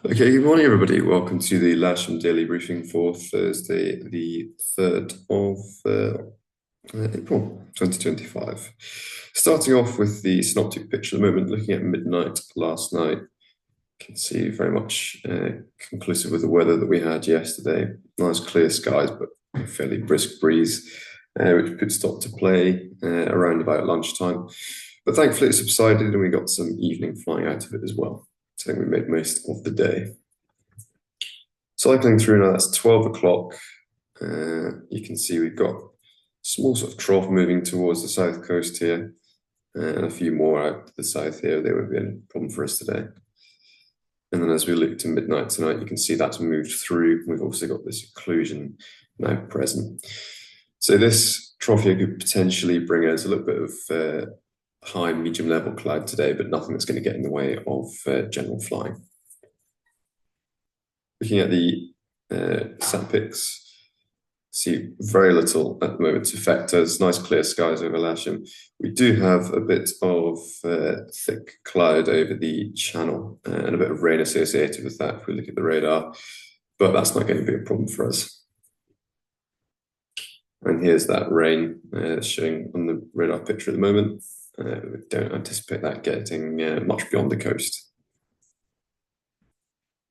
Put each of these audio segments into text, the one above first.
Okay, good morning, everybody. Welcome to the Lasham Daily Briefing for Thursday, the 3rd of April 2025. Starting off with the synoptic picture at the moment, looking at midnight last night, you can see very much conclusive with the weather that we had yesterday. Nice clear skies, but a fairly brisk breeze, which could stop to play around about lunchtime. But thankfully, it subsided and we got some evening flying out of it as well. So I think we made most of the day. Cycling through now, that's 12 o'clock. You can see we've got a small sort of trough moving towards the south coast here, and a few more out to the south here. They would be a problem for us today. And then as we look to midnight tonight, you can see that's moved through. We've also got this occlusion now present. So this trough here could potentially bring us a little bit of high, medium level cloud today, but nothing that's going to get in the way of general flying. Looking at the sat pics, see very little at the moment to affect us. Nice clear skies over Lasham. We do have a bit of thick cloud over the channel and a bit of rain associated with that if we look at the radar, but that's not going to be a problem for us. And here's that rain showing on the radar picture at the moment. We don't anticipate that getting much beyond the coast.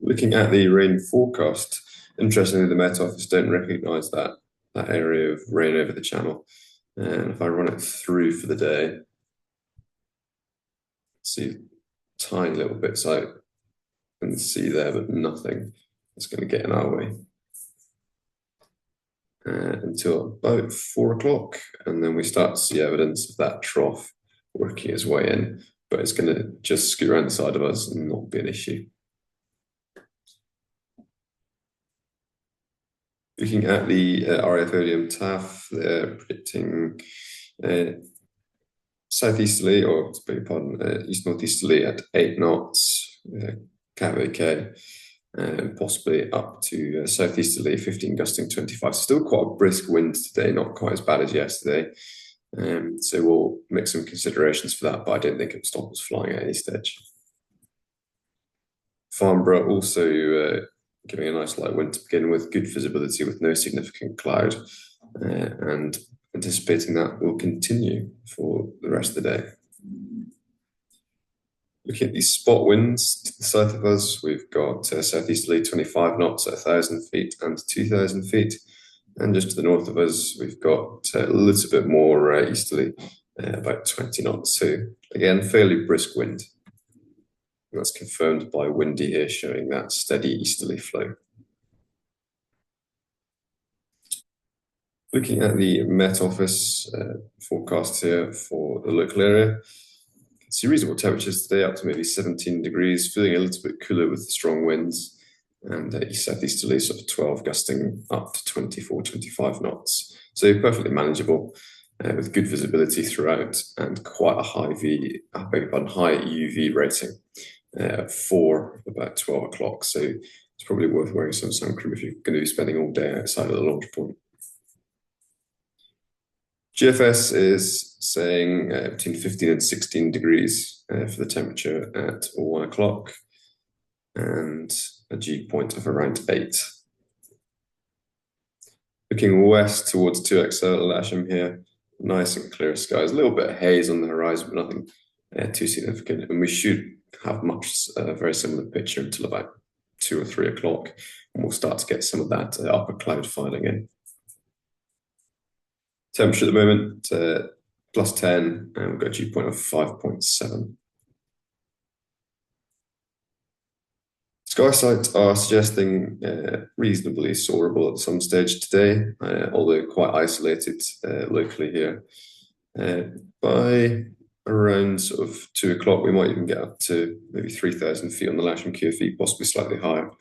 Looking at the rain forecast, interestingly, the Met Office don't recognise that area of rain over the channel. And if I run it through for the day, see tiny little bits out in the sea there, but nothing that's going to get in our way until about 4 o'clock. And then we start to see evidence of that trough working its way in, but it's going to just scoot around the side of us and not be an issue. Looking at the RAF Odium TAF, they're predicting southeasterly, or beg your pardon, east-northeasterly at 8 knots, KVK, and possibly up to southeasterly 15 gusting 25. Still quite a brisk wind today, not quite as bad as yesterday. So we'll make some considerations for that, but I don't think it'll stop us flying at any stage. Farnborough also giving a nice light wind to begin with, good visibility with no significant cloud, and anticipating that will continue for the rest of the day. Looking at these spot winds to the south of us, we've got southeasterly 25 knots at 1,000 feet and 2,000 feet. And just to the north of us, we've got a little bit more easterly, about 20 knots. So again, fairly brisk wind. And that's confirmed by windy here, showing that steady easterly flow. Looking at the Met Office forecast here for the local area, see reasonable temperatures today, up to maybe 17 degrees, feeling a little bit cooler with the strong winds, and southeasterly sort of 12 gusting up to 24, 25 knots. So perfectly manageable with good visibility throughout and quite a high high UV rating for about 12 o'clock. So it's probably worth wearing some sun cream if you're going to be spending all day outside of the launch point. GFS is saying between 15 and 16 degrees for the temperature at 1 o'clock and a dew point of around 8. Looking west towards 2XL Lasham here, nice and clear skies, a little bit of haze on the horizon, but nothing too significant. And we should have much very similar picture until about 2 or 3 o'clock, and we'll start to get some of that upper cloud filing in. Temperature at the moment, plus 10, and we've got a dew point of 5.7. Sky sights are suggesting reasonably soarable at some stage today, although quite isolated locally here. By around sort of 2 o'clock, we might even get up to maybe 3,000 feet on the Lasham QFE, possibly slightly higher,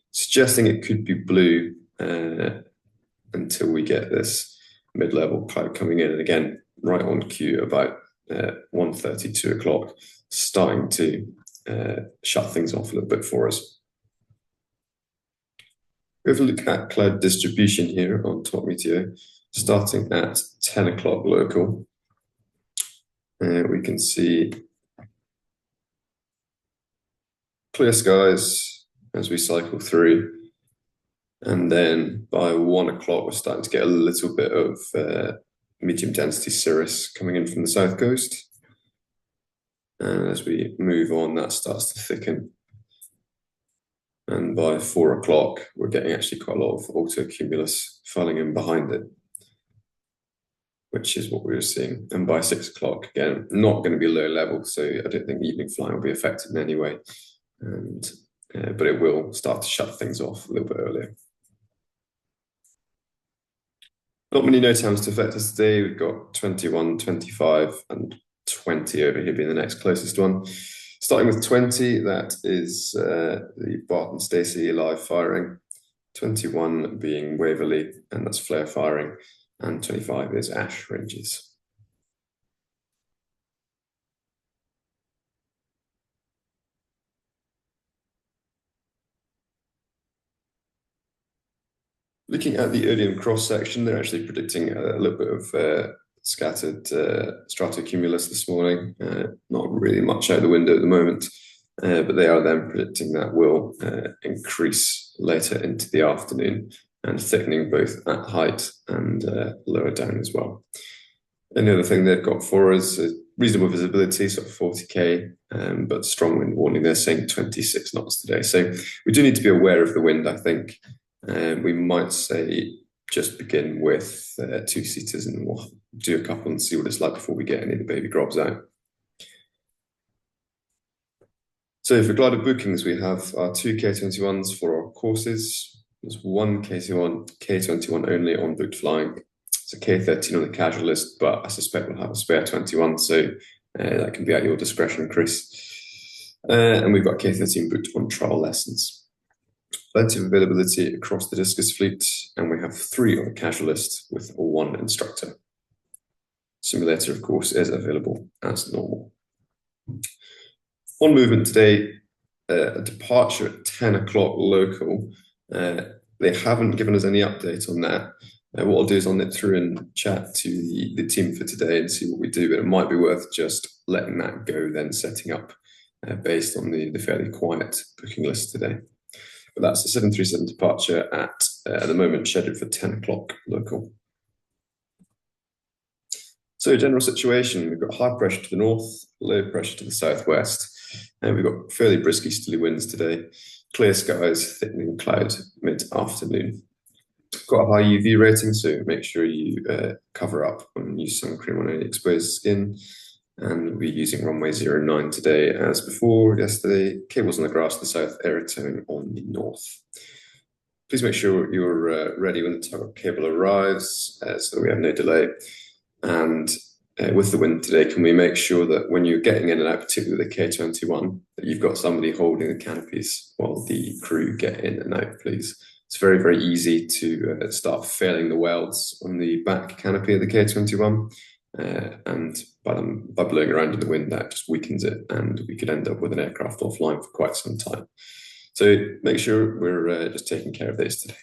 suggesting it could be blue until we get this mid-level cloud coming in, and again right on cue about 1:30, 2 o'clock, starting to shut things off a little bit for us. We have a look at cloud distribution here on Top Meteor, starting at 10 o'clock local. We can see clear skies, as we cycle through. And then by 1 o'clock, we're starting to get a little bit of medium density cirrus coming in from the south coast. And as we move on, that starts to thicken. And by 4 o'clock, we're getting actually quite a lot of autocumulus falling in behind it, which is what we were seeing. And by 6 o'clock, again, not going to be low level, so I don't think evening flying will be affected in any way. But it will start to shut things off a little bit earlier. Not many NOTAMs to affect us today. We've got 21, 25, and 20 over here being the next closest one. Starting with 20, that is the Barton Stacey live firing. 21 being Waverley, and that's flare firing. And 25 is Ash ranges. Looking at the Iridium cross section, they're actually predicting a little bit of scattered stratocumulus this morning. Not really much out the window at the moment, but they are then predicting that will increase later into the afternoon and thickening both at height and lower down as well. And the other thing they've got for us is reasonable visibility, sort of 40k, but strong wind warning. They're saying 26 knots today. So we do need to be aware of the wind, I think. We might say just begin with two-seaters and we'll do a couple and see what it's like before we get any of the baby grobs out. So for glider bookings, we have our 2 K21s for our courses. There's 1 K21 only on booked flying. It's a K13 on the casual list, but I suspect we'll have a spare 21, so that can be at your discretion, Chris. And we've got K13 booked on trial lessons. Plenty of availability across the discus fleet, and we have 3 on the casual list with 1 instructor. Simulator, of course, is available as normal. On movement today, a departure at 10 o'clock local. They haven't given us any update on that. What I'll do is I'll nip through and chat to the team for today and see what we do, but it might be worth just letting that go, then setting up based on the fairly quiet booking list today. But that's the 737 departure at the moment scheduled for 10 o'clock local. So general situation, we've got high pressure to the north, low pressure to the southwest, and we've got fairly brisk easterly winds today. Clear skies, thickening cloud mid-afternoon. Got a high UV rating, so make sure you cover up and use sun cream on any exposed skin. And we'll be using runway 09 today as before yesterday. Cables on the grass to the south, aerotone on the north. Please make sure you're ready when the tug cable arrives so that we have no delay. And with the wind today, can we make sure that when you're getting in and out, particularly the K21, that you've got somebody holding the canopies while the crew get in and out, please? It's very, very easy to start failing the welds on the back canopy of the K21. And by blowing around in the wind, that just weakens it, and we could end up with an aircraft offline for quite some time. So make sure we're just taking care of this today.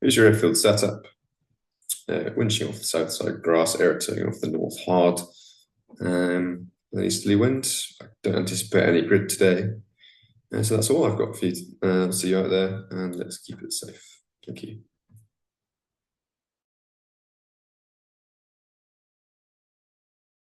Here's your airfield setup. Winching off the south side, grass, aerotone off the north hard. An easterly wind. I don't anticipate any grid today. So that's all I've got for you. See you out there, and let's keep it safe. Thank you.